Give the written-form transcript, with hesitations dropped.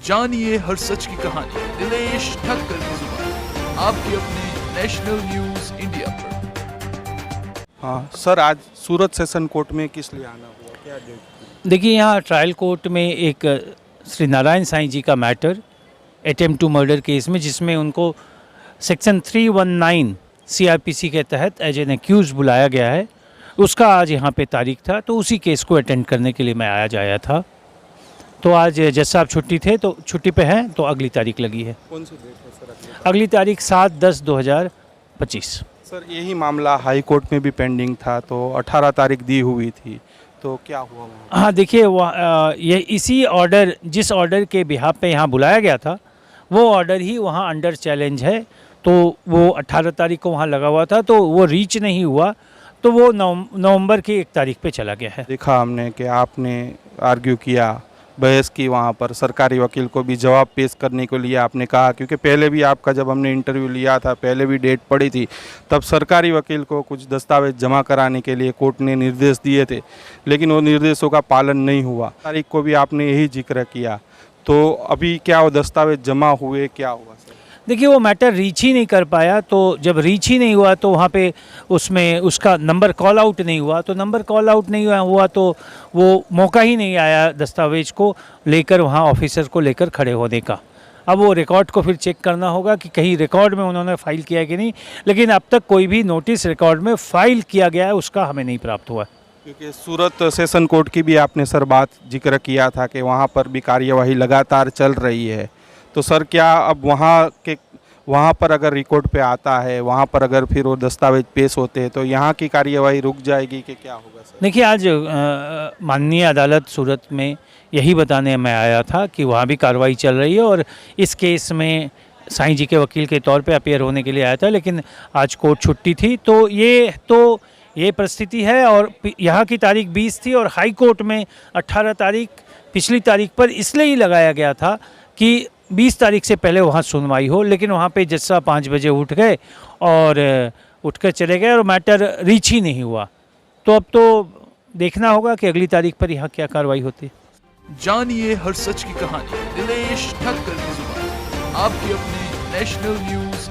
जानिए हर सच की कहानी दिनेश ठक्कर की जुबान आपके अपने नेशनल न्यूज इंडिया पर। हाँ सर, आज सूरत सेशन कोर्ट में किस लिए आना हुआ, क्या डेट? देखिए, यहाँ ट्रायल कोर्ट में एक श्री नारायण साईं जी का matter attempt to murder case में, जिसमें उनको सेक्शन 319 CRPC के तहत एज एन एक्यूज बुलाया गया है, उसका आज यहाँ पे तारीख था, तो उसी केस को अटेंड करने के लिए मैं आया था। तो आज जज साहब छुट्टी पे हैं, तो अगली तारीख लगी है। कौन सी डेट है सर? अगली तारीख 7/10/2025। सर, यही मामला हाई कोर्ट में भी पेंडिंग था, तो 18 तारीख दी हुई थी, तो क्या हुआ वहाँ? हाँ, देखिए, ये इसी ऑर्डर, जिस ऑर्डर के बिहाफ पे यहाँ बुलाया गया था, वो ऑर्डर ही वहाँ अंडर चैलेंज है। तो वो 18 तारीख को वहाँ लगा हुआ था, तो वो रीच नहीं हुआ, तो वो नवंबर की 1 तारीख पे चला गया है। देखा हमने कि आपने आर्ग्यू किया, बहस की, वहाँ पर सरकारी वकील को भी जवाब पेश करने के लिए आपने कहा, क्योंकि पहले भी आपका जब हमने इंटरव्यू लिया था, पहले भी डेट पड़ी थी, तब सरकारी वकील को कुछ दस्तावेज जमा कराने के लिए कोर्ट ने निर्देश दिए थे, लेकिन वो निर्देशों का पालन नहीं हुआ। तारीख को भी आपने यही जिक्र किया, तो अभी क्या वो दस्तावेज जमा हुए, क्या हुआ सर? देखिए, वो मैटर रीच ही नहीं कर पाया, तो जब रीच ही नहीं हुआ तो वहाँ पे उसमें उसका नंबर कॉल आउट नहीं हुआ, तो नंबर कॉल आउट नहीं हुआ तो वो मौका ही नहीं आया दस्तावेज को लेकर, वहाँ ऑफिसर को लेकर खड़े होने का। अब वो रिकॉर्ड को फिर चेक करना होगा कि कहीं रिकॉर्ड में उन्होंने फ़ाइल किया है कि नहीं, लेकिन अब तक कोई भी नोटिस रिकॉर्ड में फ़ाइल किया गया है उसका हमें नहीं प्राप्त हुआ। क्योंकि सूरत सेशन कोर्ट की भी आपने सर बात जिक्र किया था कि वहाँ पर भी कार्यवाही लगातार चल रही है, तो सर क्या अब वहाँ पर अगर रिकॉर्ड पे आता है, वहाँ पर अगर फिर वो दस्तावेज पेश होते हैं, तो यहाँ की कार्यवाही रुक जाएगी कि क्या होगा सर? देखिए, आज माननीय अदालत सूरत में यही बताने मैं आया था कि वहाँ भी कार्रवाई चल रही है, और इस केस में साईं जी के वकील के तौर पे अपीयर होने के लिए आया था, लेकिन आज कोर्ट छुट्टी थी, तो ये परिस्थिति है। और यहाँ की तारीख 20 थी और हाई कोर्ट में 18 तारीख पिछली तारीख पर इसलिए ही लगाया गया था कि 20 तारीख से पहले वहाँ सुनवाई हो, लेकिन वहाँ पे जज साहब 5 बजे उठ गए और उठकर चले गए और मैटर रीच ही नहीं हुआ। तो अब तो देखना होगा कि अगली तारीख पर यहाँ क्या कार्रवाई होती है। जानिए हर सच की कहानी दिनेश ठक्कर की जुबान आपके अपने नेशनल न्यूज